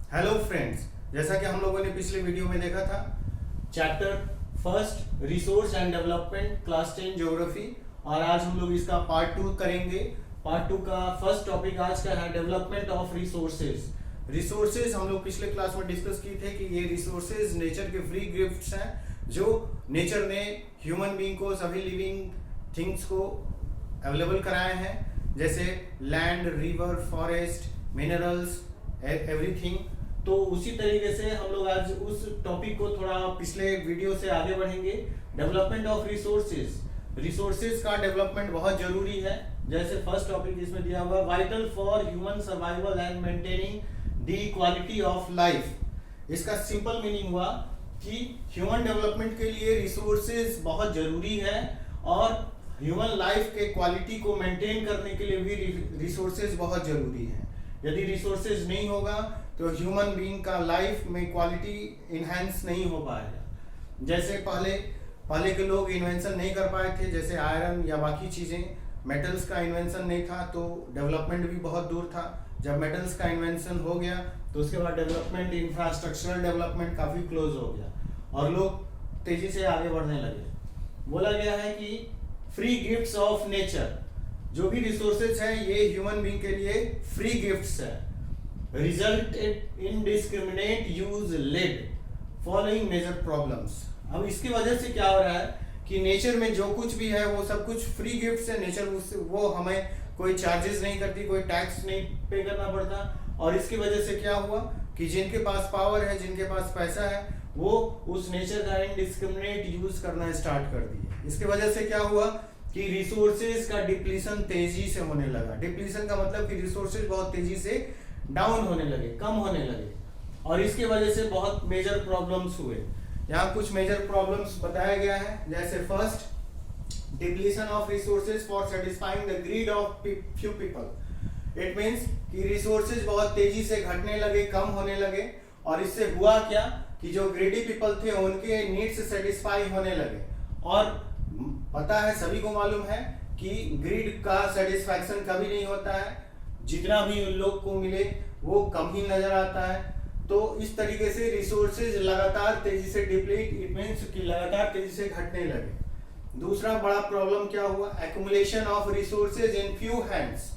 Hello friends, जैसा कि हम लोगों ने पिछले वीडियो में देखा था chapter first resource and development class 10 geography, और आज हम लोग इसका पार्ट 2 करेंगे। पार्ट 2 का फर्स्ट टॉपिक आज का है डेवलपमेंट ऑफ रिसोर्सेज। रिसोर्सेज हम लोग पिछले क्लास में डिस्कस किए थे कि ये रिसोर्सेज नेचर के फ्री गिफ्ट्स हैं जो नेचर ने ह्यूमन बीइंग को, सभी लिविंग थिंग्स को अवेलेबल कराए हैं, जैसे land, river, forest, minerals, everything. तो उसी तरीके से हम लोग आज उस टॉपिक को थोड़ा पिछले वीडियो से आगे बढ़ेंगे। Development of resources. रिसोर्सेज का डेवलपमेंट बहुत जरूरी है। जैसे फर्स्ट टॉपिक इसमें दिया हुआ vital for human survival and maintaining the quality of life. इसका सिंपल मीनिंग हुआ कि ह्यूमन डेवलपमेंट के लिए रिसोर्सेज बहुत जरूरी है और ह्यूमन लाइफ के क्वालिटी को मेंटेन करने के लिए भी रिसोर्सेज बहुत जरूरी है। यदि रिसोर्सेज नहीं होगा तो ह्यूमन बीइंग का लाइफ में क्वालिटी इनहेंस नहीं हो पाएगा। जैसे पहले के लोग इन्वेंशन नहीं कर पाए थे, जैसे आयरन या बाकी चीज़ें, मेटल्स का इन्वेंशन नहीं था तो डेवलपमेंट भी बहुत दूर था। जब मेटल्स का इन्वेंशन हो गया तो उसके बाद डेवलपमेंट, इंफ्रास्ट्रक्चरल डेवलपमेंट काफ़ी क्लोज हो गया और लोग तेज़ी से आगे बढ़ने लगे। बोला गया है कि फ्री गिफ्ट्स ऑफ नेचर, जो भी रिसोर्सेज है ये ह्यूमन बीइंग के लिए फ्री गिफ्ट्स है। Resulted in discriminate use led following major problems. अब इसकी वजह से क्या हो रहा है कि नेचर में जो कुछ भी है वो सब कुछ फ्री गिफ्ट्स है। नेचर वो हमें कोई चार्जेस नहीं करती, कोई टैक्स नहीं पे करना पड़ता, और इसकी वजह से क्या हुआ कि जिनके पास पावर है, जिनके पास पैसा है, वो उस नेचर का इनडिस्क्रिमिनेट यूज करना स्टार्ट कर दिए। इसकी वजह से क्या हुआ कि रिसोर्सेज का डिप्लीशन तेजी से होने लगा। डिप्लीशन का मतलब कि रिसोर्सेज बहुत तेजी से डाउन होने लगे, कम होने लगे, और इसके वजह से बहुत मेजर प्रॉब्लम्स हुए। यहाँ कुछ मेजर प्रॉब्लम्स बताया गया है, जैसे first, depletion of resources for satisfying the greed of few people. It means कि रिसोर्सेज बहुत तेजी से घटने लगे, कम होने लगे, और इससे हुआ क्या कि जो ग्रीडी पीपल थे उनके नीड्स सेटिस्फाई होने लगे। और पता है, सभी को मालूम है कि ग्रीड का सेटिस्फैक्शन कभी नहीं होता है, जितना भी उन लोग को मिले वो कम ही नजर आता है। तो इस तरीके से रिसोर्सेज लगातार तेजी से डिप्लीट, इट मींस कि लगातार तेजी से घटने लगे। दूसरा बड़ा प्रॉब्लम क्या हुआ, accumulation of resources in few hands.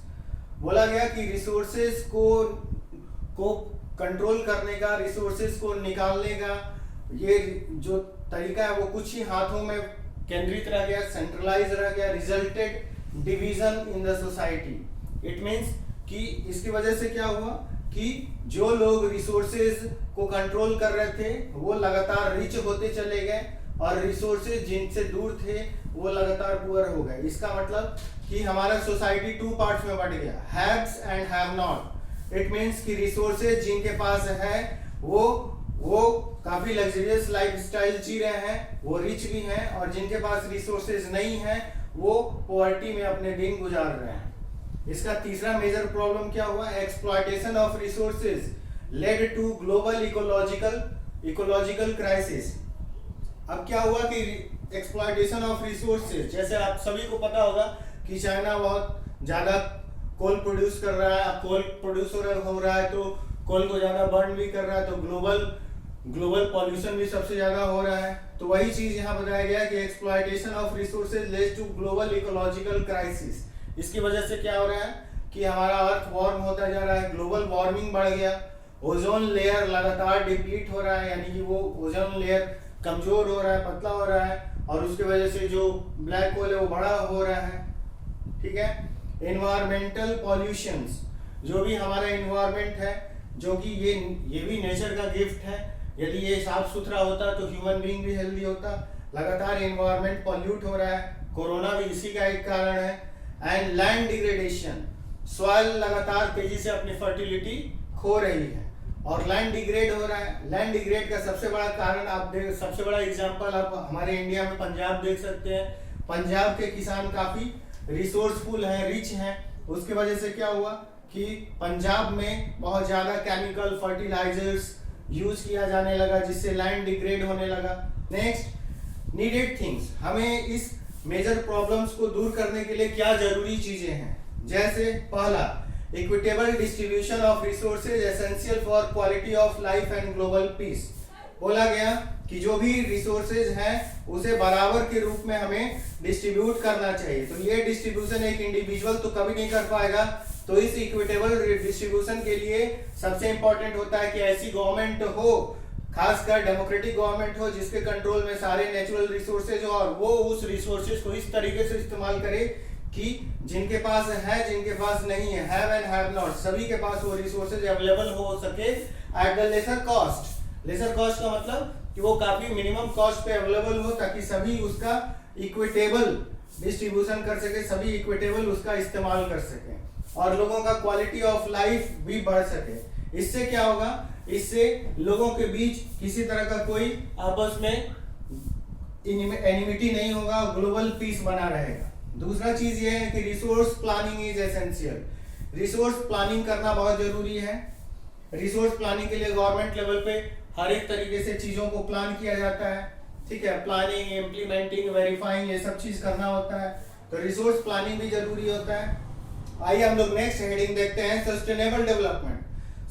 बोला गया कि रिसोर्सेज को कंट्रोल करने का, रिसोर्सेज को निकालने का ये जो तरीका है वो कुछ ही हाथों में केंद्रित रह गया, सेंट्रलाइज रह गया। Resulted division in the society. It means कि इसकी वजह से क्या हुआ कि जो लोग रिसोर्सेज को कंट्रोल कर रहे थे वो लगातार रिच होते चले गए, और रिसोर्सेज जिनसे दूर थे वो लगातार पुअर हो गए। इसका मतलब कि हमारा सोसाइटी टू पार्ट्स में बट गया, haves and have not. It means कि रिसोर्सेज जिनके पास है वो काफी लग्जरियस लाइफस्टाइल जी रहे हैं, वो रिच भी हैं, और जिनके पास रिसोर्सेज नहीं है वो पॉवर्टी में अपने दिन गुजार रहे हैं। इसका तीसरा मेजर प्रॉब्लम क्या हुआ, exploitation of resources led to global ecological crisis. अब क्या हुआ कि एक्सप्लॉयटेशन ऑफ रिसोर्सेज, जैसे आप सभी को पता होगा कि चाइना बहुत ज्यादा कोल प्रोड्यूस कर रहा है। अब कोल प्रोड्यूस हो रहा है तो कोल को ज्यादा बर्न भी कर रहा है, तो ग्लोबल पॉल्यूशन भी सबसे ज्यादा हो रहा है। तो वही चीज यहाँ बताया गया कि exploitation of resources leads to global ecological crisis. इसकी वजह से क्या हो रहा है कि हमारा अर्थ वार्म होता जा रहा है, ग्लोबल वार्मिंग बढ़ गया, ओजोन लेयर लगातार डिप्लीट हो रहा है, यानी कि वो ओजोन लेयर कमजोर हो रहा है, पतला हो रहा है, और उसकी वजह से जो ब्लैक होल है वो बड़ा हो रहा है। ठीक है। एनवायरमेंटल पॉल्यूशंस, जो भी हमारा एनवायरमेंट है, जो कि ये भी नेचर का गिफ्ट है। यदि ये साफ सुथरा होता तो ह्यूमन बीइंग भी हेल्दी होता। लगातार एनवायरमेंट पॉल्यूट हो रहा है, कोरोना भी इसी का एक कारण है। एंड लैंड डिग्रेडेशन, सॉइल लगातार तेजी से अपनी फर्टिलिटी खो रही है और लैंड डिग्रेड हो रहा है। लैंड डिग्रेड का सबसे बड़ा कारण सबसे बड़ा एग्जांपल आप हमारे इंडिया में पंजाब देख सकते हैं। पंजाब के किसान काफी रिसोर्सफुल हैं, रिच हैं। उसकी वजह से क्या हुआ कि पंजाब में बहुत ज्यादा केमिकल फर्टिलाइजर्स यूज किया जाने लगा, जिससे लैंड डिग्रेड होने लगा। Next, needed things. हमें इस मेजर प्रॉब्लम्स को दूर करने के लिए क्या जरूरी चीजें हैं, जैसे पहला equitable distribution of resources essential for quality of life and global piece. बोला गया कि जो भी रिसोर्सेज हैं उसे बराबर के रूप में हमें डिस्ट्रीब्यूट करना चाहिए। तो ये डिस्ट्रीब्यूशन एक इंडिविजुअल तो कभी नहीं कर पाएगा, तो इस इक्विटेबल डिस्ट्रीब्यूशन के लिए सबसे इंपॉर्टेंट होता है कि ऐसी गवर्नमेंट हो, खासकर डेमोक्रेटिक गवर्नमेंट हो, जिसके कंट्रोल में सारे नेचुरल रिसोर्सेज हो और वो उस रिसोर्सेज को इस तरीके से इस्तेमाल करे कि जिनके पास है, जिनके पास नहीं है, हैव एंड हैव नॉट, सभी के पास वो रिसोर्सेज अवेलेबल हो सके at the lesser cost. Lesser cost का मतलब कि वो काफी मिनिमम कॉस्ट पे अवेलेबल हो, ताकि सभी उसका इक्विटेबल डिस्ट्रीब्यूशन कर सके, सभी इक्विटेबल उसका इस्तेमाल कर सके और लोगों का क्वालिटी ऑफ लाइफ भी बढ़ सके। इससे क्या होगा, इससे लोगों के बीच किसी तरह का कोई आपस में एनिमिटी नहीं होगा, ग्लोबल पीस बना रहेगा। दूसरा चीज ये है कि resource planning is essential. Resource planning करना बहुत जरूरी है। रिसोर्स प्लानिंग के लिए गवर्नमेंट लेवल पे हर एक तरीके से चीजों को प्लान किया जाता है, ठीक है, प्लानिंग, इम्प्लीमेंटिंग, वेरीफाइंग, ये सब चीज करना होता है, तो रिसोर्स प्लानिंग भी जरूरी होता है। आइए हम लोग नेक्स्ट हेडिंग देखते हैं, सस्टेनेबल डेवलपमेंट।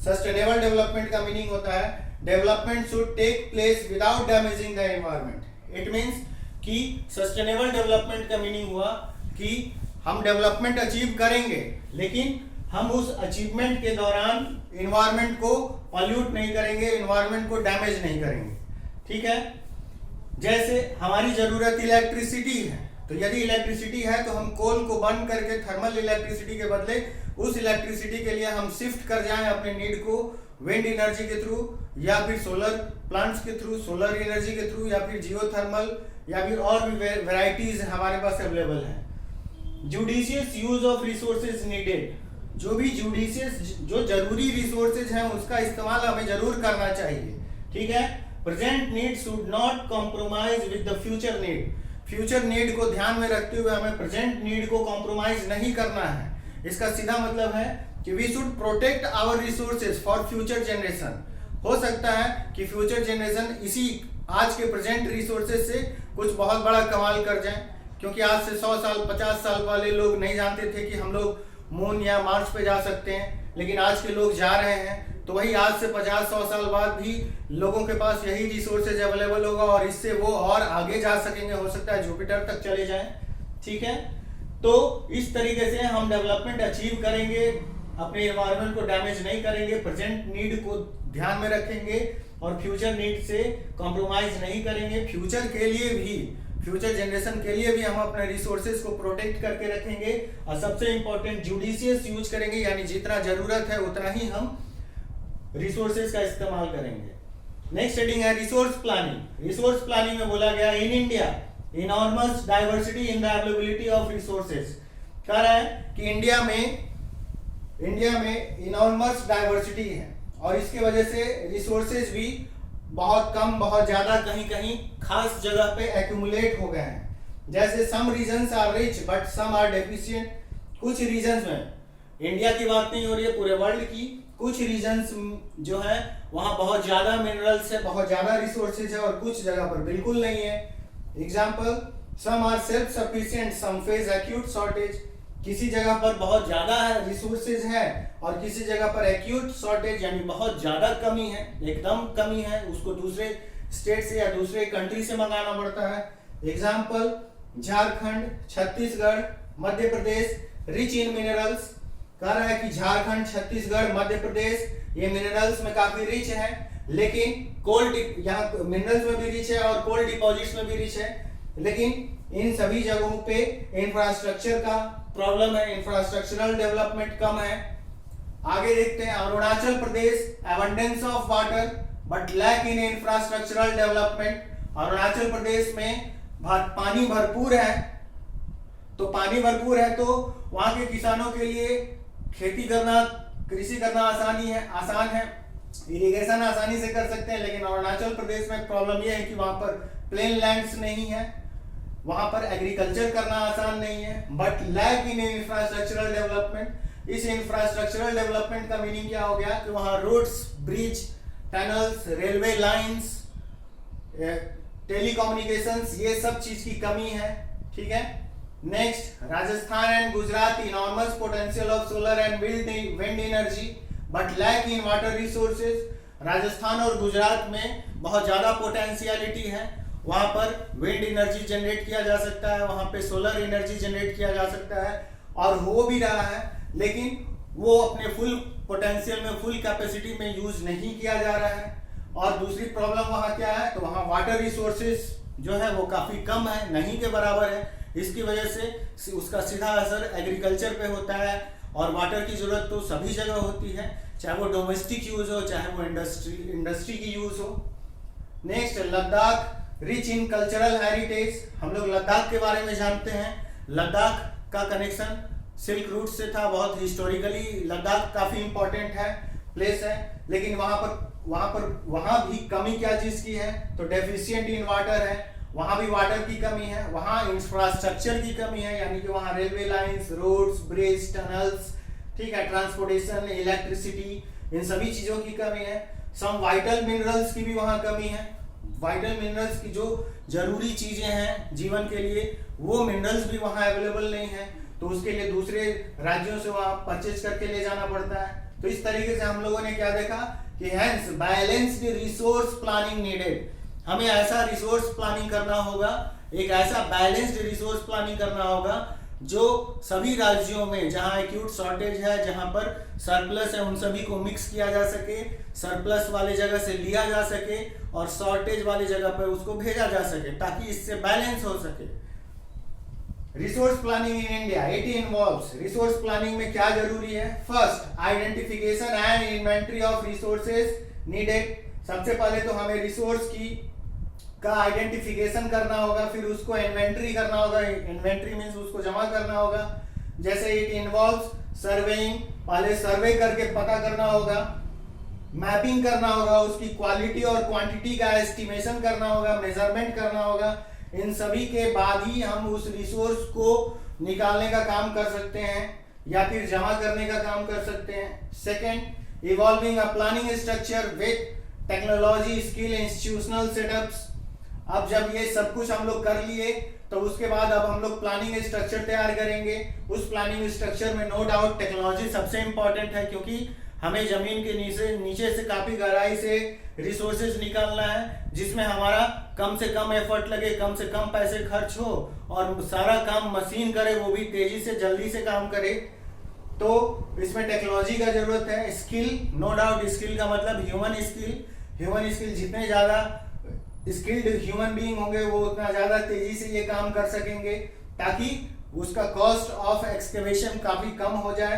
सस्टेनेबल डेवलपमेंट का मीनिंग होता है development should take place without damaging the environment. It means कि सस्टेनेबल डेवलपमेंट का मीनिंग हुआ कि हम डेवलपमेंट अचीव करेंगे, लेकिन हम उस अचीवमेंट के दौरान एनवायरनमेंट को पॉल्यूट नहीं करेंगे, एनवायरनमेंट को डैमेज नहीं करेंगे, ठीक है। जैसे हमारी जरूरत इलेक्ट्रिसिटी है, तो यदि इलेक्ट्रिसिटी है तो हम कोल को बंद करके थर्मल इलेक्ट्रिसिटी के बदले उस इलेक्ट्रिसिटी के लिए हम शिफ्ट कर जाएं अपने नीड को विंड एनर्जी के थ्रू, या फिर सोलर प्लांट्स के थ्रू, सोलर एनर्जी के थ्रू, या फिर जियोथर्मल, या फिर और भी वैरायटीज हमारे पास अवेलेबल है। Judicious use of resources needed. जो भी जुडिशियस, जो जरूरी रिसोर्सेज हैं उसका इस्तेमाल हमें जरूर करना चाहिए, ठीक है। Present need should not compromise with the future need. Future need को ध्यान में रखते हुए हमें प्रेजेंट नीड को कॉम्प्रोमाइज नहीं करना है। इसका सीधा मतलब है कि we should protect our resources for future generation. हो सकता है कि फ्यूचर जनरेशन इसी आज के प्रेजेंट रिसोर्सेज से कुछ बहुत बड़ा कमाल कर जाए, क्योंकि आज से 100 साल 50 साल वाले लोग नहीं जानते थे कि हम लोग मून या मार्स पे जा सकते हैं, लेकिन आज के लोग जा रहे हैं। तो वही आज से 50-100 साल बाद भी लोगों के पास यही रिसोर्सेज अवेलेबल होगा और इससे वो और आगे जा सकेंगे, हो सकता है जुपिटर तक चले जाएं, ठीक है। तो इस तरीके से हम डेवलपमेंट अचीव करेंगे, अपने एनवायरनमेंट को डैमेज नहीं करेंगे, प्रेजेंट नीड को ध्यान में रखेंगे और फ्यूचर नीड से कॉम्प्रोमाइज नहीं करेंगे। फ्यूचर के लिए भी, फ्यूचर जनरेशन के लिए भी हम अपने रिसोर्सेज को प्रोटेक्ट करके रखेंगे और सबसे इंपॉर्टेंट जुडिशियस यूज करेंगे, यानी जितना जरूरत है उतना ही हम रिसोर्सेज का इस्तेमाल करेंगे। नेक्स्ट हेडिंग है रिसोर्स प्लानिंग। रिसोर्स प्लानिंग में बोला गया in India enormous diversity in the availability of resources. कह रहा है कि इंडिया में इनॉर्मस डाइवर्सिटी है और इसके वजह से रिसोर्सेज भी बहुत कम, बहुत ज्यादा, कहीं कहीं खास जगह पे एक्यूमुलेट हो गए हैं। जैसे some regions are rich but some are deficient. कुछ रीजन्स में, इंडिया की बात नहीं हो रही है, पूरे वर्ल्ड की, कुछ रीजन्स जो है वहां बहुत ज्यादा मिनरल्स है, बहुत ज्यादा रिसोर्सेज है और कुछ जगह पर बिल्कुल नहीं है। Example, some are self sufficient, some face acute shortage. किसी जगह पर बहुत ज्यादा रिसोर्सेज है और किसी जगह पर एक्यूट शॉर्टेज यानी बहुत ज्यादा कमी है, एकदम कमी है, उसको दूसरे स्टेट से या दूसरे कंट्री से मंगाना पड़ता है। Example, Jharkhand, Chhattisgarh, Madhya Pradesh rich in minerals. कह रहा है कि झारखंड, छत्तीसगढ़, मध्य प्रदेश ये मिनरल्स में काफी रिच है, लेकिन कोल यहाँ मिनरल्स में भी रिच है और कोल डिपॉजिट्स में भी रिच है, लेकिन इन सभी जगहों पे इंफ्रास्ट्रक्चर का प्रॉब्लम है, इंफ्रास्ट्रक्चरल डेवलपमेंट कम है। आगे देखते हैं, Arunachal Pradesh abundance of water but lack in infrastructural development. Arunachal Pradesh में पानी भरपूर है, तो पानी भरपूर है तो वहां के किसानों के लिए खेती करना, कृषि करना आसान है, इरिगेशन आसानी से कर सकते हैं। लेकिन अरुणाचल प्रदेश में प्रॉब्लम यह है कि वहां पर प्लेन लैंड्स नहीं है, वहां पर एग्रीकल्चर करना आसान नहीं है, but lack in infrastructural development. इस इंफ्रास्ट्रक्चरल डेवलपमेंट का मीनिंग क्या हो गया कि वहां roads, bridge, tunnels, railway lines, telecommunications, ये सब चीज की कमी है, ठीक है। Next, Rajasthan and Gujarat enormous potential of solar and wind energy, but lack in water resources. Rajasthan और गुजरात में बहुत ज़्यादा पोटेंशियलिटी है, वहाँ पर विंड एनर्जी जनरेट किया जा सकता है, वहाँ पे सोलर एनर्जी जनरेट किया जा सकता है और हो भी रहा है, लेकिन वो अपने फुल पोटेंशियल में, फुल कैपेसिटी में यूज नहीं किया जा रहा है। और दूसरी प्रॉब्लम वहाँ क्या है, तो वहाँ वाटर रिसोर्सेज जो है वो काफ़ी कम है, नहीं के बराबर है। इसकी वजह से उसका सीधा असर एग्रीकल्चर पे होता है और वाटर की जरूरत तो सभी जगह होती है, चाहे वो डोमेस्टिक यूज हो चाहे वो इंडस्ट्री की यूज हो। Next, Ladakh rich in cultural heritage. हम लोग लद्दाख के बारे में जानते हैं, लद्दाख का कनेक्शन सिल्क रूट से था, बहुत हिस्टोरिकली लद्दाख काफी इंपॉर्टेंट है, प्लेस है, लेकिन वहां भी कमी क्या चीज की है, तो डेफिशिएंट इन वाटर है, वहां भी वाटर की कमी है, वहां इंफ्रास्ट्रक्चर की कमी है, यानी कि वहां railway lines, roads, bridge, tunnels, ठीक है, ट्रांसपोर्टेशन, इलेक्ट्रिसिटी, इन सभी चीजों की कमी है। सम वाइटल मिनरल्स की भी वहां कमी है, वाइटल मिनरल्स की जो जरूरी चीजें हैं जीवन के लिए, वो मिनरल्स भी वहां अवेलेबल नहीं है, तो उसके लिए दूसरे राज्यों से वहां परचेज करके ले जाना पड़ता है। तो इस तरीके से हम लोगों ने क्या देखा कि hence balanced resource planning needed. हमें ऐसा रिसोर्स प्लानिंग करना होगा, एक ऐसा बैलेंस्ड रिसोर्स प्लानिंग करना होगा जो सभी राज्यों में जहां एक्यूट शॉर्टेज है, जहां पर सरप्लस है, उन सभी को मिक्स किया जा सके, सरप्लस वाले जगह से लिया जा सके और शॉर्टेज वाली जगह पर उसको भेजा जा सके, ताकि इससे बैलेंस हो सके। Resource planning in India, it involves, resource planning में क्या जरूरी है, first identification and inventory of resources needed. सबसे पहले तो हमें रिसोर्स की का आइडेंटिफिकेशन करना होगा, फिर उसको इन्वेंटरी करना होगा, इन्वेंटरी मींस उसको जमा करना होगा। जैसे इट इन्वॉल्व्स सर्वेइंग, पहले सर्वे करके पता करना होगा, मैपिंग करना होगा, उसकी क्वालिटी और क्वांटिटी का एस्टिमेशन करना होगा, मेजरमेंट करना होगा। इन सभी के बाद ही हम उस रिसोर्स को निकालने का काम कर सकते हैं या फिर जमा करने का काम कर सकते हैं। Second, evolving a planning structure with technology, skill, institutional setups. अब जब ये सब कुछ हम लोग कर लिए तो उसके बाद अब हम लोग प्लानिंग स्ट्रक्चर तैयार करेंगे। उस प्लानिंग स्ट्रक्चर में नो डाउट टेक्नोलॉजी सबसे इंपॉर्टेंट है, क्योंकि हमें जमीन के नीचे से काफी गहराई से रिसोर्सेज निकालना है, जिसमें हमारा कम से कम एफर्ट लगे, कम से कम पैसे खर्च हो और सारा काम मशीन करे, वो भी तेजी से जल्दी से काम करे। तो इसमें टेक्नोलॉजी का जरूरत है। स्किल, नो डाउट स्किल का मतलब ह्यूमन स्किल। ह्यूमन स्किल, जितने ज्यादा स्किल्ड ह्यूमन बीइंग होंगे वो उतना ज्यादा तेजी से ये काम कर सकेंगे, ताकि उसका कॉस्ट ऑफ एक्सकेवेशन काफी कम हो जाए।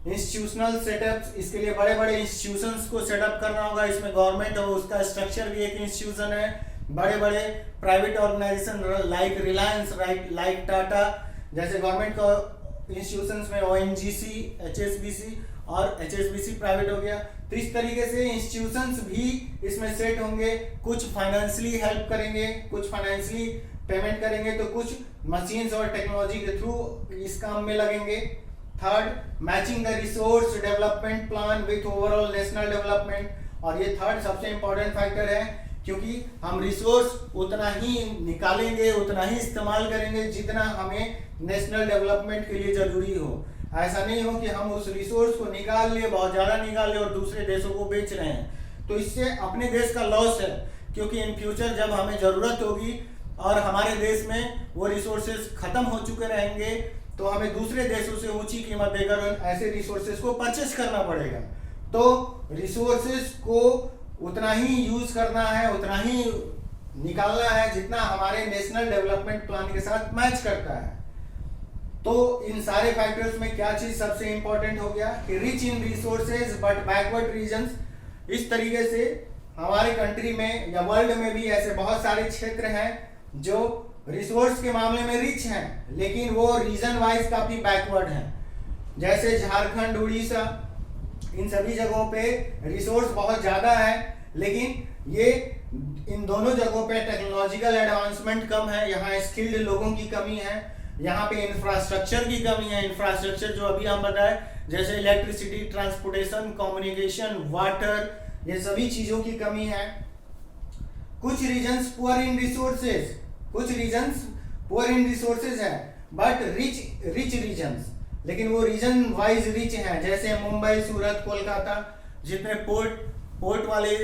इंस्टीट्यूशनल सेटअप्स, इसके लिए बड़े बड़े इंस्टीट्यूशंस को सेटअप करना होगा। इसमें गवर्नमेंट और उसका स्ट्रक्चर भी एक इंस्टीट्यूशन है। बड़े बड़े private organization like Reliance, like Tata जैसे गवर्नमेंट का इंस्टीट्यूशंस में ओएनजीसी, एचएसबीसी, और एचएसबीसी प्राइवेट हो गया। तो इस तरीके से इंस्टीट्यूशंस भी इसमें सेट होंगे, कुछ फाइनेंशियली हेल्प करेंगे, कुछ फाइनेंशियली पेमेंट करेंगे, तो कुछ मशीन्स और टेक्नोलॉजी के थ्रू इस काम में लगेंगे। Third, matching the resource development plan with overall national development. और ये थर्ड सबसे इंपॉर्टेंट फैक्टर है, क्योंकि हम रिसोर्स उतना ही निकालेंगे, उतना ही इस्तेमाल करेंगे जितना हमें नेशनल डेवलपमेंट के लिए जरूरी हो। ऐसा नहीं हो कि हम उस रिसोर्स को निकाल लिए, बहुत ज्यादा निकाल लिए और दूसरे देशों को बेच रहे हैं, तो इससे अपने देश का लॉस है। क्योंकि इन फ्यूचर जब हमें जरूरत होगी और हमारे देश में वो रिसोर्सेज खत्म हो चुके रहेंगे, तो हमें दूसरे देशों से ऊंची कीमत देकर ऐसे रिसोर्सेज को परचेज करना पड़ेगा। तो रिसोर्सेज को उतना ही यूज करना है, उतना ही निकालना है जितना हमारे नेशनल डेवलपमेंट प्लान के साथ मैच करता है। तो इन सारे फैक्टर्स में क्या चीज सबसे इंपॉर्टेंट हो गया कि rich in resources but backward regions. इस तरीके से हमारे कंट्री में या वर्ल्ड में भी ऐसे बहुत सारे क्षेत्र हैं जो रिसोर्स के मामले में रिच हैं, लेकिन वो रीजन वाइज काफी बैकवर्ड हैं। जैसे झारखंड, उड़ीसा, इन सभी जगहों पे रिसोर्स बहुत ज्यादा है, लेकिन ये इन दोनों जगहों पे टेक्नोलॉजिकल एडवांसमेंट कम है, यहाँ स्किल्ड लोगों की कमी है, यहाँ पे इंफ्रास्ट्रक्चर की कमी है। इंफ्रास्ट्रक्चर जो अभी हम बताए, जैसे इलेक्ट्रिसिटी, ट्रांसपोर्टेशन, कम्युनिकेशन, वाटर, ये सभी चीजों की कमी है। कुछ रीजन्स पुअर इन रिसोर्सेज, कुछ रीजन्स पुअर इन रिसोर्सेज है, बट रिच रीजन्स, लेकिन वो रीजन वाइज रिच हैं, जैसे मुंबई, सूरत, कोलकाता, जितने पोर्ट वाले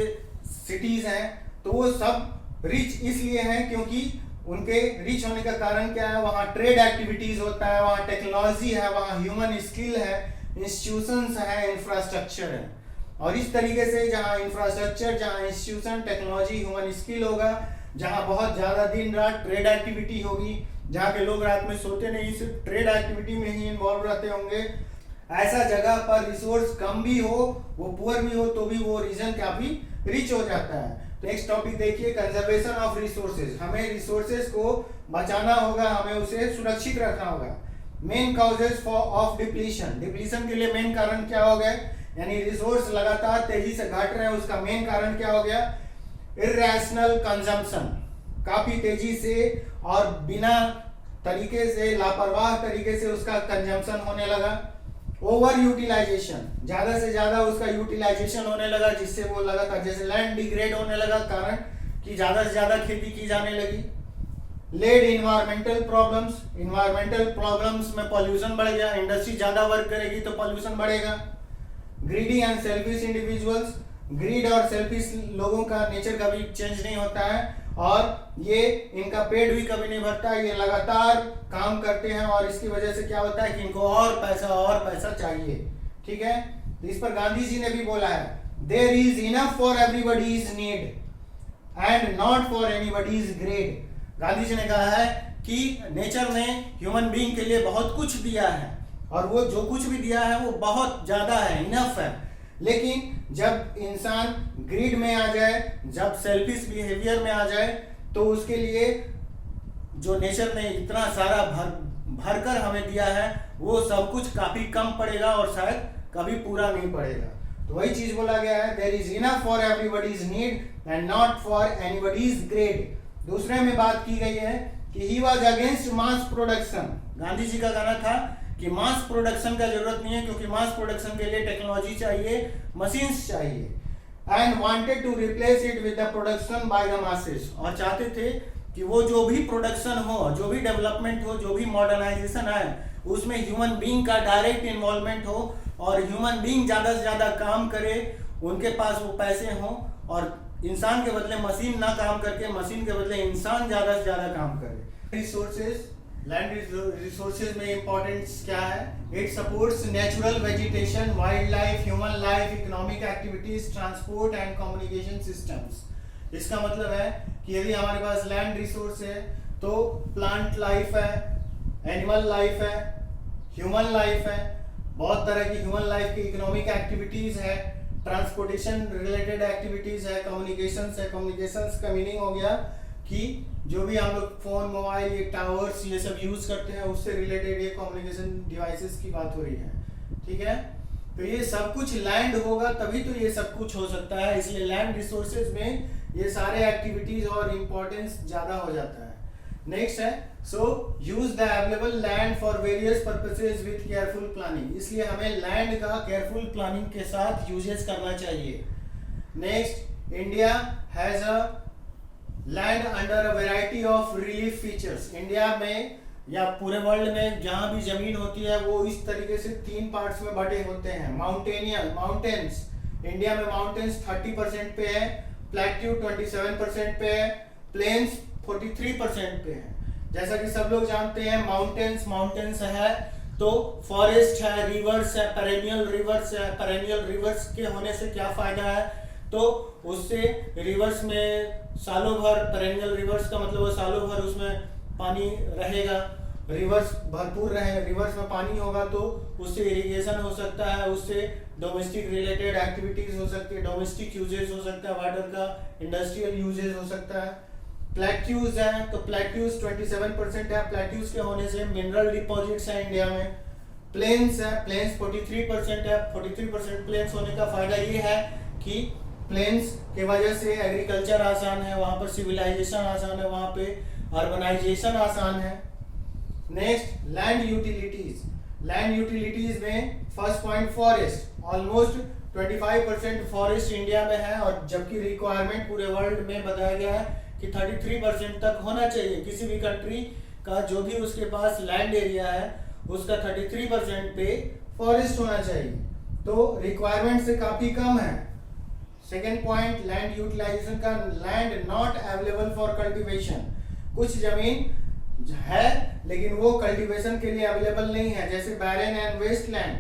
सिटीज हैं, तो वो सब रिच इसलिए हैं क्योंकि उनके रिच होने का कारण क्या है, वहाँ ट्रेड एक्टिविटीज होता है, वहाँ टेक्नोलॉजी है, वहाँ ह्यूमन स्किल है, इंस्टीट्यूशंस है, इंफ्रास्ट्रक्चर है। और इस तरीके से जहाँ इंफ्रास्ट्रक्चर, जहाँ इंस्टीट्यूशन, टेक्नोलॉजी, ह्यूमन स्किल होगा, जहाँ बहुत ज़्यादा दिन रात ट्रेड एक्टिविटी होगी, जहाँ के लोग रात में सोते नहीं, सिर्फ ट्रेड एक्टिविटी में ही इन्वॉल्व रहते होंगे, ऐसा जगह पर रिसोर्स कम भी हो, वो पुअर भी हो, तो भी वो रीजन काफी रिच हो जाता है। तो नेक्स्ट टॉपिक देखिए, कंजर्वेशन ऑफ रिसोर्सेज। हमें रिसोर्सेज को बचाना होगा, हमें उसे सुरक्षित रखना होगा। Main causes of depletion, depletion के लिए मेन कारण क्या हो गया, यानी रिसोर्स लगातार तेजी से घट रहे हैं, उसका मेन कारण क्या हो गया, इरैशनल कंजम्पशन, काफी तेजी से और बिना तरीके से, लापरवाह तरीके से उसका कंजम्पशन होने लगा। ओवर यूटिलाइजेशन, ज्यादा से ज्यादा उसका यूटिलाइजेशन होने लगा, जिससे वो लगा था जैसे लैंड डिग्रेड होने लगा, कारण कि ज्यादा से ज्यादा खेती की जाने लगी। लेड इन्वायरमेंटल प्रॉब्लम्स में पॉल्यूशन बढ़ गया, इंडस्ट्री ज्यादा वर्क करेगी तो पॉल्यूशन बढ़ेगा। Greedy and selfish individuals, greed और सेल्फिश लोगों का नेचर कभी चेंज नहीं होता है, और ये इनका पेट भी कभी नहीं भरता, ये लगातार काम करते हैं, और इसकी वजह से क्या होता है कि इनको और पैसा चाहिए। ठीक है, तो इस पर गांधी जी ने भी बोला है, there is enough for everybody's need and not for anybody's greed. Gandhi ji ने कहा है कि नेचर ने ह्यूमन बीइंग के लिए बहुत कुछ दिया है, और वो जो कुछ भी दिया है वो बहुत ज्यादा है, इनफ है, लेकिन जब इंसान ग्रीड में आ जाए, जब सेल्फिश बिहेवियर में आ जाए, तो उसके लिए जो नेचर ने इतना सारा भर कर हमें दिया है, वो सब कुछ काफी कम पड़ेगा और शायद कभी पूरा नहीं पड़ेगा। तो वही चीज बोला गया है, there is enough for everybody's need and not for anybody's greed. दूसरे में बात की गई है कि he was against mass production. Gandhi ji का कहना था कि मास प्रोडक्शन का जरूरत नहीं है, क्योंकि मास प्रोडक्शन के लिए टेक्नोलॉजी चाहिए, मशीन्स चाहिए, and wanted to replace it with the production by the masses. और चाहते थे कि वो जो भी प्रोडक्शन हो, जो भी डेवलपमेंट हो, जो भी मॉडर्नाइजेशन आए, उसमें ह्यूमन बीइंग का डायरेक्ट इन्वॉल्वमेंट हो, और ह्यूमन बीइंग ज्यादा से ज्यादा काम करे, उनके पास वो पैसे हों, और इंसान के बदले मशीन ना काम करके मशीन के बदले इंसान ज्यादा से ज्यादा काम करे। रिसोर्सेज, लैंड रिसोर्सेज में इंपॉर्टेंस क्या है, it supports natural vegetation, wild life, human life, economic activities, transport and communication systems. इसका मतलब है कि यदि हमारे पास लैंड रिसोर्स है तो प्लांट लाइफ है, एनिमल लाइफ है, ह्यूमन लाइफ है, बहुत तरह की ह्यूमन लाइफ की इकोनॉमिक एक्टिविटीज है, ट्रांसपोर्टेशन रिलेटेड एक्टिविटीज है, कम्युनिकेशंस है। कम्युनिकेशंस का मीनिंग हो गया कि जो भी हम लोग फोन, मोबाइल, ये टावर्स, ये सब यूज करते हैं, उससे रिलेटेड ये कम्युनिकेशन डिवाइसेस की बात हो रही है। ठीक है, तो ये सब कुछ लैंड होगा तभी तो ये सब कुछ हो सकता है, इसलिए लैंड रिसोर्सेज में ये सारे एक्टिविटीज और इम्पोर्टेंस ज्यादा हो जाता है। नेक्स्ट है, so use the available land for various purposes with careful planning. इसलिए हमें लैंड का केयरफुल प्लानिंग के साथ यूजेस करना चाहिए। Next, India has a land under a variety of relief features. India में या पूरे वर्ल्ड में जहां भी जमीन होती है वो इस तरीके से 3 पार्ट्स में बटे होते हैं। माउंटेन्स, इंडिया में माउंटेन्स 30% पे है, प्लेट्यू 27% पे है, प्लेन्स 43% पे है। जैसा कि सब लोग जानते हैं, माउंटेन्स है तो फॉरेस्ट है, रिवर्स है, पेरेनियल रिवर्स है। पेरेनियल रिवर्स के होने से क्या फायदा है, तो उससे रिवर्स में सालों भर, पेरेनियल रिवर्स का मतलब वो सालों भर उसमें पानी रहेगा, रिवर्स भरपूर रहेगा, रिवर्स में पानी होगा तो उससे इरिगेशन हो सकता है, उससे डोमेस्टिक रिलेटेड एक्टिविटीज हो सकती है, डोमेस्टिक यूजेज हो सकता है वाटर का, इंडस्ट्रियल यूजेज हो सकता है। प्लेट्यूज है तो प्लेट्यूज 27% है, प्लेट्यूज के होने से मिनरल डिपॉजिट्स है इंडिया में। प्लेन्स है, प्लेन्स 43% है, 43% प्लेन्स होने का फायदा ये है कि प्लेन्स के वजह से एग्रीकल्चर आसान है, वहां पर सिविलाइजेशन आसान है, वहां पे अर्बनाइजेशन आसान है। Next, land utilities. Land utilities में first point forest, almost 25% forest India में है, और जबकि रिक्वायरमेंट पूरे वर्ल्ड में बताया गया है कि 33% तक होना चाहिए। किसी भी कंट्री का जो भी उसके पास लैंड एरिया है उसका 33% पे फॉरेस्ट होना चाहिए, तो रिक्वायरमेंट से काफी कम है। सेकेंड पॉइंट, लैंड यूटिलाइजेशन का, land not available for cultivation. कुछ जमीन है लेकिन वो कल्टीवेशन के लिए अवेलेबल नहीं है, जैसे बैरन एंड वेस्ट लैंड,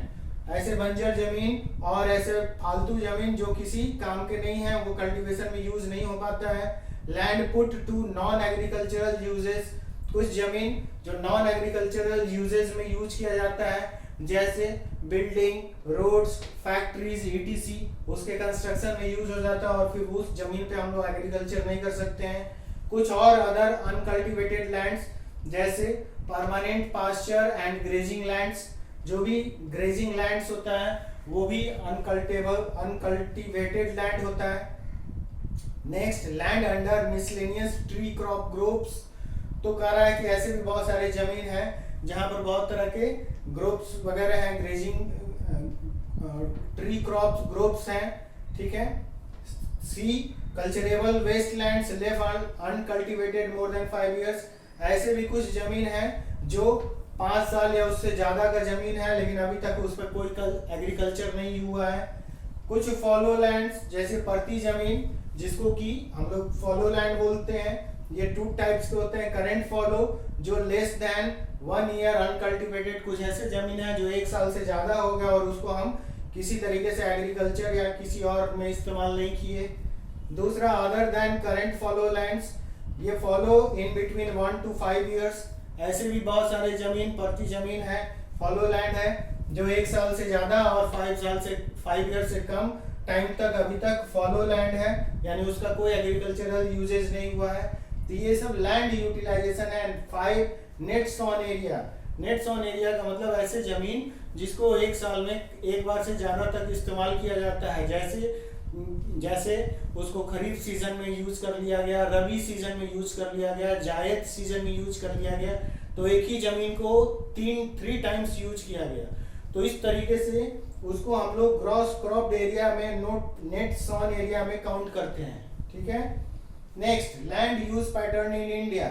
ऐसे बंजर जमीन और ऐसे फालतू जमीन जो किसी काम के नहीं है, वो कल्टीवेशन में यूज नहीं हो पाता है। Land put to non agricultural uses, कुछ जमीन जो नॉन एग्रीकल्चरल यूजेस में यूज किया जाता है, जैसे बिल्डिंग, रोड्स, फैक्ट्रीज ETC, उसके कंस्ट्रक्शन में यूज हो जाता है और फिर उस जमीन पे हम लोग एग्रीकल्चर नहीं कर सकते हैं। कुछ और अदर अनकल्टिवेटेड लैंड्स जैसे permanent pasture and grazing lands, जो भी ग्रेजिंग लैंड्स होता है वो भी अनकल्टिवेटेड लैंड होता है। Next, land under miscellaneous tree crop groups, तो कह रहा है कि ऐसे भी बहुत सारे जमीन है जहां पर बहुत तरह के ग्रुप्स वगैरह हैं, ग्रेजिंग ट्री क्रॉप ग्रुप्स हैं, ठीक है। C, culturable wastelands left uncultivated more than 5 years, ऐसे भी कुछ जमीन है जो 5 साल या उससे ज्यादा का जमीन है लेकिन अभी तक उस पर कोई एग्रीकल्चर नहीं हुआ है। कुछ फॉलो लैंड्स जैसे परती जमीन, जिसको कि हम लोग फॉलो लैंड बोलते हैं, ये 2 टाइप्स के होते हैं। करेंट फॉलो जो लेस देन 1 ईयर अनकल्टिवेटेड, कुछ ऐसे जमीन है जो 1 साल से ज्यादा हो गया और उसको हम किसी तरीके से एग्रीकल्चर या किसी और में इस्तेमाल नहीं किए। दूसरा, other than current fallow lands, ये fallow in between 1 to 5 years, ऐसे भी बहुत सारे जमीन परती जमीन है, फॉलो लैंड है जो 1 साल से ज्यादा और 5 ईयर से कम टाइम तक अभी तक फॉलो लैंड है, यानी उसका कोई एग्रीकल्चरल यूजेज नहीं हुआ है। तो ये सब लैंड यूटिलाइजेशन है। 5, nets on area, nets on area का मतलब ऐसे जमीन जिसको 1 साल में एक बार से ज्यादा तक इस्तेमाल किया जाता है, जैसे उसको खरीफ सीजन में यूज कर लिया गया, रबी सीजन में यूज कर लिया गया, जायद सीजन में यूज कर लिया गया, तो एक ही जमीन को 3 टाइम्स यूज किया गया। तो इस तरीके से उसको हम लोग ग्रॉस क्रॉप्ड एरिया में, नेट्स ऑन एरिया में काउंट करते हैं, ठीक है। Next, land use pattern in India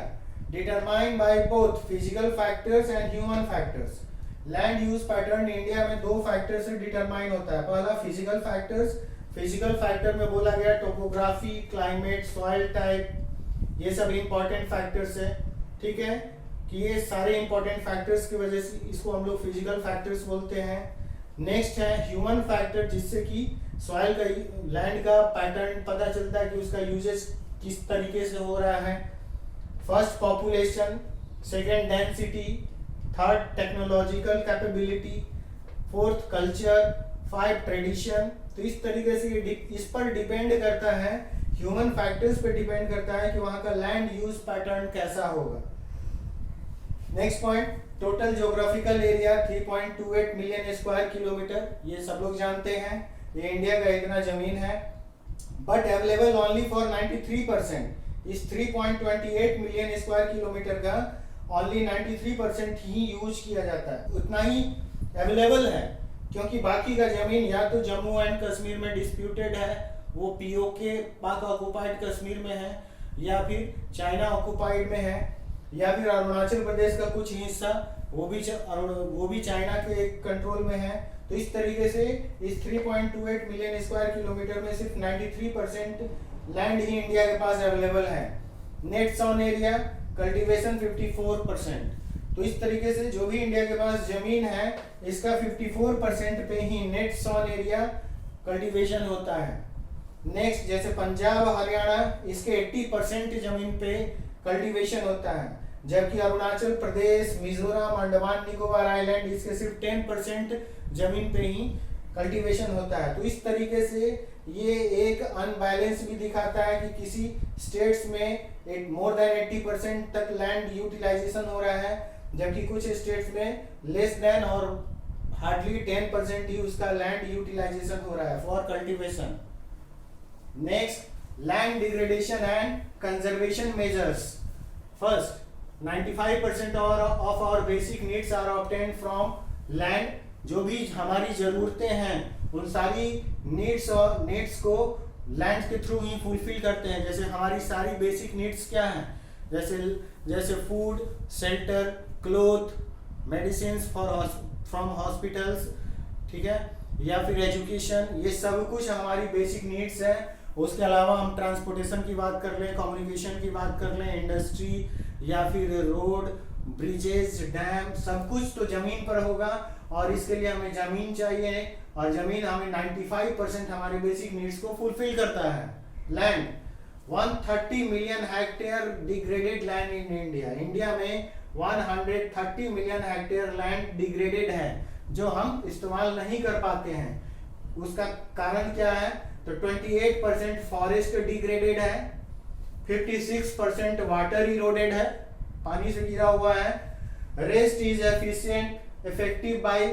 determined by both physical factors and human factors. Land use pattern India में 2 फैक्टर से डिटरमाइन होता है। पहला, फिजिकल फैक्टर्स, फिजिकल फैक्टर में बोला गया टोपोग्राफी, क्लाइमेट, सॉइल टाइप, ये सब इंपॉर्टेंट फैक्टर्स है, ठीक है, कि ये सारे इंपॉर्टेंट फैक्टर्स की वजह से इसको हम लोग फिजिकल फैक्टर्स बोलते हैं। नेक्स्ट है ह्यूमन फैक्टर, जिससे कि सॉइल का, लैंड का पैटर्न पता चलता है कि उसका यूजेस किस तरीके से हो रहा है। First, population, second, density, third, technological capability, fourth, culture, 5, tradition. तो इस तरीके से इस पर डिपेंड करता है, ह्यूमन फैक्टर्स पे डिपेंड करता है कि वहां का लैंड यूज पैटर्न कैसा होगा। Next point, total geographical area 3.28 million square kilometre, ये सब लोग जानते हैं, ये इंडिया का इतना जमीन है, बट अवेलेबल ओनली फॉर 93%। इस 3.28 मिलियन स्क्वायर किलोमीटर का ओनली 93% ही यूज किया जाता है, उतना ही अवेलेबल है, क्योंकि बाकी का जमीन या तो जम्मू एंड कश्मीर में डिस्प्यूटेड है, वो POK पाक ऑक्युपाइड कश्मीर में है, या फिर चाइना ऑक्युपाइड में है, या फिर अरुणाचल प्रदेश का कुछ हिस्सा वो भी चाइना के कंट्रोल में है। तो इस तरीके से इस 3.28 मिलियन स्क्वायर किलोमीटर में सिर्फ 93% लैंड ही इंडिया के पास अवेलेबल है। Nets on area, cultivation 54%। तो इस तरीके से जो भी इंडिया के पास जमीन है इसका 54% पे ही नेट्स ऑन एरिया कल्टीवेशन होता है। नेक्स्ट, जैसे पंजाब, हरियाणा, इसके 80% जमीन पे कल्टीवेशन होता है, जबकि अरुणाचल प्रदेश, मिजोरम, अंडमान निकोबार आइलैंड, इसके सिर्फ 10% जमीन पे ही कल्टीवेशन होता है। तो इस तरीके से ये एक अनबैलेंस भी दिखाता है कि किसी स्टेट्स में मोर देन 80% तक लैंड यूटिलाइजेशन हो रहा है, जबकि कुछ स्टेट्स में लेस देन और हार्डली 10% ही उसका लैंड यूटिलाइजेशन हो रहा है for cultivation. Next, land degradation and conservation measures. First, 95% of our basic needs are obtained from land। जो भी हमारी जरूरतें हैं उन सारी नीड्स को लैंड के थ्रू ही फुलफिल करते हैं। जैसे हमारी सारी बेसिक नीड्स क्या हैं, जैसे जैसे food, shelter, cloth, medicine from hospitals, ठीक है, या फिर एजुकेशन, ये सब कुछ हमारी बेसिक नीड्स है। उसके अलावा हम ट्रांसपोर्टेशन की बात कर लें, कम्युनिकेशन की बात कर लें, इंडस्ट्री या फिर रोड, ब्रिजेस, डैम, सब कुछ तो जमीन पर होगा। और इसके लिए हमें जमीन चाहिए, और जमीन हमें 95% हमारे बेसिक नीड्स को फुलफिल करता है। Land 130 million hectare degraded land in India. India में 130 मिलियन हेक्टेयर लैंड डिग्रेडेड है जो हम इस्तेमाल नहीं कर पाते हैं। उसका कारण क्या है? तो 28% फॉरेस्ट डिग्रेडेड है, 56% वाटर इरोडेड है, पानी से गिरा हुआ है, rest is efficient effective by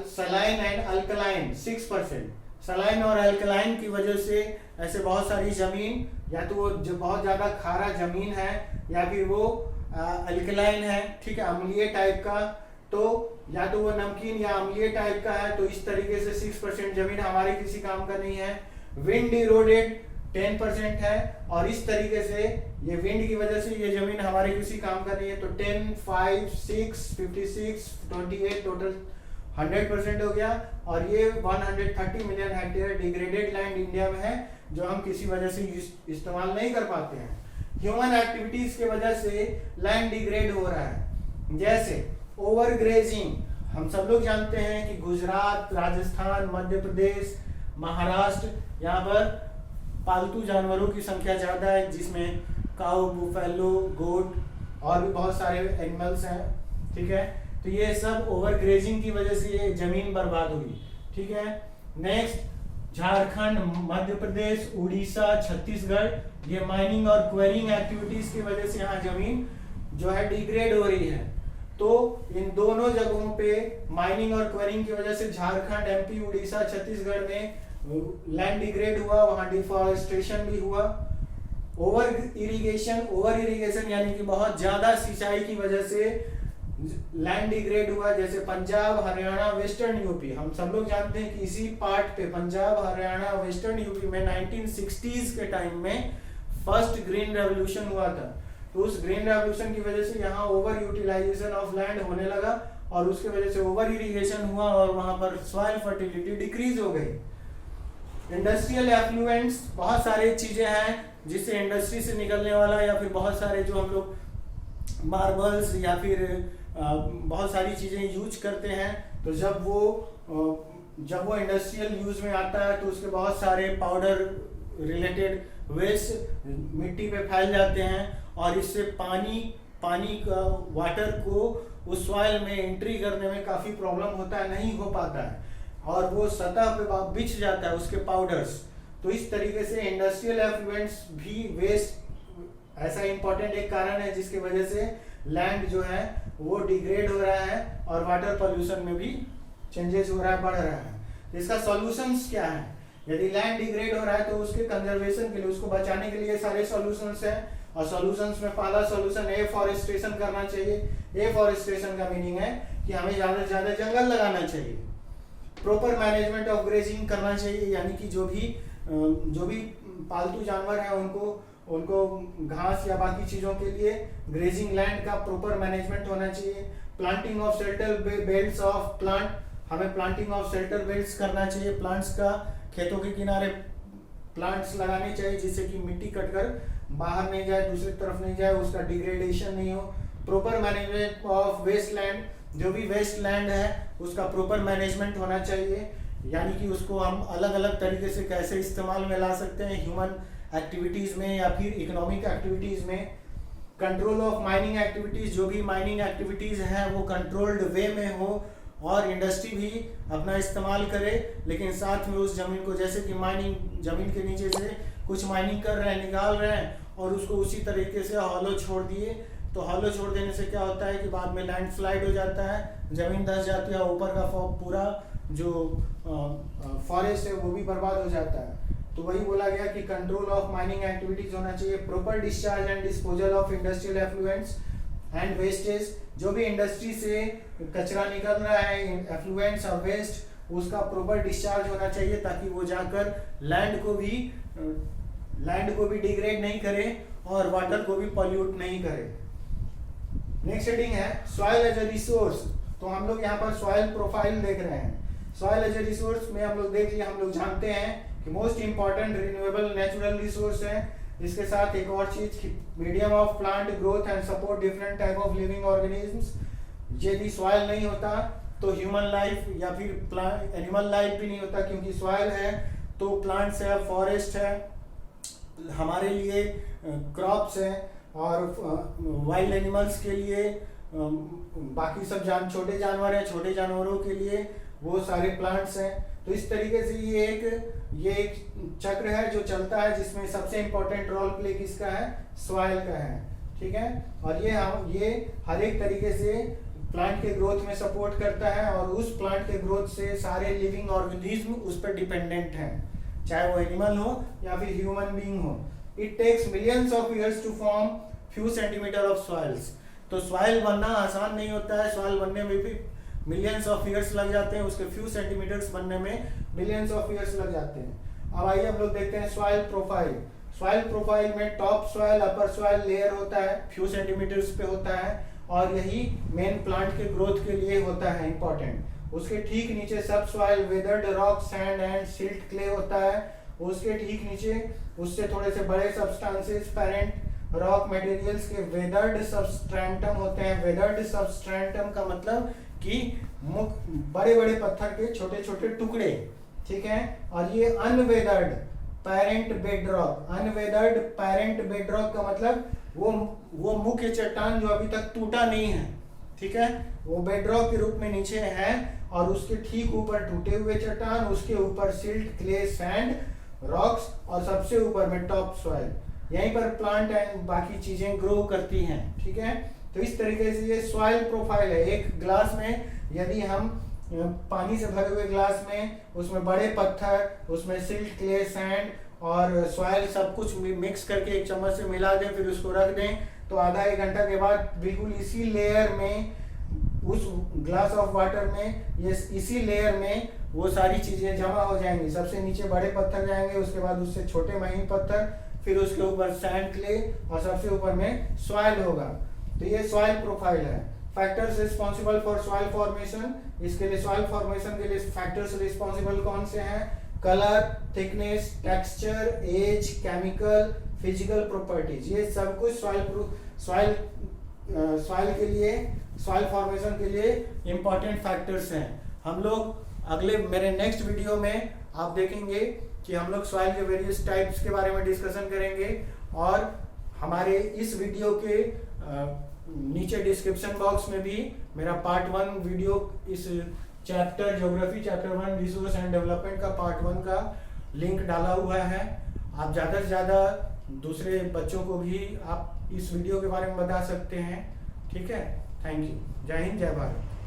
saline and alkaline 6%। Saline और अल्कलाइन की वजह से ऐसे बहुत सारी जमीन, या तो वो जो बहुत ज्यादा खारा जमीन है या फिर वो अल्कलाइन है, ठीक है, अम्लीय टाइप का, तो या तो वो नमकीन या अम्लीय टाइप का है, तो इस तरीके से 6% जमीन हमारे किसी काम का नहीं है। विंड इरोडेड 10% है, और इस तरीके से ये विंड की वजह से ये जमीन हमारे किसी काम का नहीं है। तो 10, 5, 6, 56, 28 टोटल 100% हो गया। और ये 130 million hectare degraded land India में है जो हम किसी वजह से इस्तेमाल नहीं कर पाते हैं। ह्यूमन एक्टिविटीज की वजह से लैंड डिग्रेड हो रहा है, जैसे ओवर ग्रेजिंग। हम सब लोग जानते हैं कि गुजरात, राजस्थान, मध्य प्रदेश, महाराष्ट्र, यहाँ पर पालतू जानवरों की संख्या ज्यादा है, जिसमें काऊ, बुफेलो, गोट और भी बहुत सारे एनिमल्स हैं, ठीक है। तो ये सब ओवर ग्रेजिंग की वजह से ये जमीन बर्बाद हुई, ठीक है। नेक्स्ट, झारखंड, मध्य प्रदेश, उड़ीसा, छत्तीसगढ़, ये माइनिंग और क्वेरिंग एक्टिविटीज की वजह से यहाँ जमीन जो है डिग्रेड हो रही है। तो इन दोनों जगहों पे माइनिंग और क्वेरिंग की वजह से झारखंड, एमपी, उड़ीसा, छत्तीसगढ़ में लैंड डिग्रेड हुआ, वहां डिफॉरेस्टेशन भी हुआ। ओवर इरिगेशन यानी कि बहुत ज्यादा सिंचाई की वजह से लैंड डिग्रेड हुआ, जैसे पंजाब, हरियाणा, वेस्टर्न यूपी। हम सब लोग जानते हैं कि इसी पार्ट पे पंजाब, हरियाणा, वेस्टर्न यूपी में 1960s के टाइम में फर्स्ट ग्रीन रेवोल्यूशन हुआ था। तो उस ग्रीन रेवोल्यूशन की वजह से यहाँ ओवर यूटिलाइजेशन ऑफ लैंड होने लगा, और उसके वजह से ओवर इरिगेशन हुआ और वहां पर सॉइल फर्टिलिटी डिक्रीज हो गई। इंडस्ट्रियल एफ्लुएंट्स, बहुत सारी चीजें हैं जिससे इंडस्ट्री से निकलने वाला, या फिर बहुत सारे जो हम लोग मार्बल्स या फिर बहुत सारी चीजें यूज करते हैं, तो जब वो इंडस्ट्रियल यूज में आता है तो उसके बहुत सारे पाउडर रिलेटेड वेस्ट मिट्टी पे फैल जाते हैं, और इससे पानी का वाटर को उस सॉइल में एंट्री करने में काफी प्रॉब्लम होता है, नहीं हो पाता है, और वो सतह पे बिछ जाता है उसके पाउडर्स। तो इस तरीके से इंडस्ट्रियल एफ्लुएंट्स भी वेस्ट ऐसा इंपॉर्टेंट एक कारण है जिसकी वजह से लैंड जो है वो डिग्रेड हो रहा है, और वाटर पॉल्यूशन में भी चेंजेस हो रहा है, बढ़ रहा है। इसका सॉल्यूशंस क्या है? यदि लैंड डिग्रेड हो रहा है तो उसके कंजर्वेशन के लिए, उसको बचाने के लिए सारे सॉल्यूशंस हैं, और सॉल्यूशंस में पहला सॉल्यूशन एफॉरेस्टेशन करना चाहिए। एफॉरेस्टेशन का मीनिंग है कि हमें ज्यादा से ज्यादा जंगल लगाना चाहिए। प्रॉपर मैनेजमेंट ऑफ ग्रेजिंग करना चाहिए, यानी कि जो भी पालतू जानवर है उनको घास या बाकी चीजों के लिए ग्रेजिंग लैंड का प्रॉपर मैनेजमेंट होना चाहिए। Planting of shelter belts of plant, हमें प्लांटिंग ऑफ शेल्टर बेल्ट्स करना चाहिए। प्लांट्स का खेतों के किनारे प्लांट्स लगाने चाहिए जिससे कि मिट्टी कटकर बाहर नहीं जाए, दूसरी तरफ नहीं जाए, उसका डिग्रेडेशन नहीं हो। Proper management of waste land, जो भी वेस्ट लैंड है उसका प्रॉपर मैनेजमेंट होना चाहिए, यानी कि उसको हम अलग अलग तरीके से कैसे इस्तेमाल में ला सकते हैं, ह्यूमन एक्टिविटीज में या फिर इकोनॉमिक एक्टिविटीज में। कंट्रोल ऑफ माइनिंग एक्टिविटीज, जो भी माइनिंग एक्टिविटीज हैं वो कंट्रोल्ड वे में हो, और इंडस्ट्री भी अपना इस्तेमाल करे, लेकिन साथ में उस जमीन को, जैसे कि माइनिंग जमीन के नीचे से कुछ माइनिंग कर रहे हैं, निकाल रहे हैं, और उसको उसी तरीके से हॉलो छोड़ दिए, तो हॉलो छोड़ देने से क्या होता है कि बाद में लैंड स्लाइड हो जाता है, जमीन धंस जाती है, ऊपर का पूरा जो फॉरेस्ट है वो भी बर्बाद हो जाता है। तो वही बोला गया कि कंट्रोल ऑफ माइनिंग एक्टिविटीज होना चाहिए। Proper discharge and disposal of industrial effluents and wastage, जो भी इंडस्ट्री से कचरा निकल रहा है, एफ्लुएंट्स और वेस्ट, उसका प्रॉपर डिस्चार्ज होना चाहिए ताकि वो जाकर लैंड को भी डिग्रेड नहीं करे, और वाटर को भी पॉल्यूट नहीं करे। नेक्स्ट हेडिंग है सॉइल एज ए रिसोर्स। तो हम लोग यहाँ पर सॉइल प्रोफाइल देख रहे हैं। सॉइल एज ए रिसोर्स में हम लोग देख लिया, हम लोग जानते हैं कि most important renewable natural resource है। इसके साथ एक और चीज, medium of plant growth and support different type of living organisms. यदि सॉइल नहीं होता तो ह्यूमन लाइफ या फिर प्लांट एनिमल लाइफ भी नहीं होता, क्योंकि सॉइल है तो प्लांट्स है, फॉरेस्ट है, हमारे लिए क्रॉप्स है, और वाइल्ड एनिमल्स के लिए बाकी सब छोटे जानवर हैं, छोटे जानवरों के लिए वो सारे प्लांट्स हैं। तो इस तरीके से ये एक चक्र है जो चलता है, जिसमें सबसे इंपॉर्टेंट रोल प्ले किसका है, सॉइल का है। ठीक है, और ये हर एक तरीके से प्लांट के ग्रोथ में सपोर्ट करता है, और उस प्लांट के ग्रोथ से सारे लिविंग ऑर्गेनिज्म उस पर डिपेंडेंट हैं, चाहे वो एनिमल हो या फिर ह्यूमन बीइंग हो। It takes millions of years to form few centimetre of soils. तो सॉइल बनना आसान नहीं होता है, सॉइल बनने में भी मिलियंस ऑफ ईयर्स लग जाते हैं, उसके फ्यू सेंटीमीटर्स बनने में मिलियंस ऑफ ईयर्स लग जाते हैं। अब आइए हम लोग देखते हैं सॉइल प्रोफाइल। सॉइल प्रोफाइल में टॉप सॉइल, अपर सॉइल लेयर होता है, फ्यू सेंटीमीटर्स पे होता है, और यही मेन प्लांट के ग्रोथ के लिए होता है इंपॉर्टेंट। उसके ठीक नीचे सब soil weathered rock, sand and silt clay होता है। उसके ठीक नीचे उससे थोड़े से बड़े सब्सटेंसेस पेरेंट रॉक मटेरियल्स के वेदर्ड सबस्ट्रेंटम होते हैं। वेदर्ड सबस्ट्रेंटम का मतलब कि बड़े बड़े पत्थर के छोटे छोटे टुकड़े, ठीक है। और ये unweathered parent bedrock, unweathered parent bedrock का मतलब वो मुख्य चट्टान जो अभी तक टूटा नहीं है, ठीक है, वो बेडरॉक के रूप में नीचे है, और उसके ठीक ऊपर टूटे हुए चट्टान, उसके ऊपर सिल्ट, क्ले, सैंड, रॉक्स, और सबसे ऊपर में टॉप सॉइल। यहीं पर प्लांट एंड बाकी चीजें ग्रो करती हैं, ठीक है। तो इस तरीके से ये सॉइल प्रोफाइल है। एक ग्लास में यदि हम पानी से भरे हुए ग्लास में उसमें बड़े पत्थर, उसमें सिल्ट, क्ले, सैंड और सॉइल सब कुछ मिक्स करके एक चम्मच से मिला दें, फिर उसको रख दें, तो आधा एक घंटा के बाद बिल्कुल इसी लेयर में, उस ग्लास ऑफ वाटर में, ये इसी लेयर में वो सारी चीजें जमा हो जाएंगी। सबसे नीचे बड़े पत्थर जाएंगे, उसके बाद उससे छोटे महीन पत्थर, फिर उसके ऊपर सैंड, क्ले, और सबसे ऊपर में सॉइल होगा। तो ये सॉइल प्रोफाइल है। Factors responsible for soil formation, इसके लिए सॉइल फॉर्मेशन के लिए फैक्टर्स रिस्पॉन्सिबल कौन से हैं? Colour, thickness, texture, age, chemical, physical properties. ये सब कुछ सॉइल के लिए, सॉइल फॉर्मेशन के लिए इंपॉर्टेंट फैक्टर्स हैं। हम लोग अगले मेरे नेक्स्ट वीडियो में आप देखेंगे कि हम लोग सॉइल के वेरियस टाइप्स के बारे में डिस्कशन करेंगे, और हमारे इस वीडियो के नीचे डिस्क्रिप्शन बॉक्स में भी मेरा पार्ट 1 वीडियो, इस chapter geography chapter 1 resource and development का पार्ट 1 का लिंक डाला हुआ है। आप ज़्यादा से ज़्यादा दूसरे बच्चों को भी आप इस वीडियो के बारे में बता सकते हैं, ठीक है। Thank you. जय हिंद, जय भारत।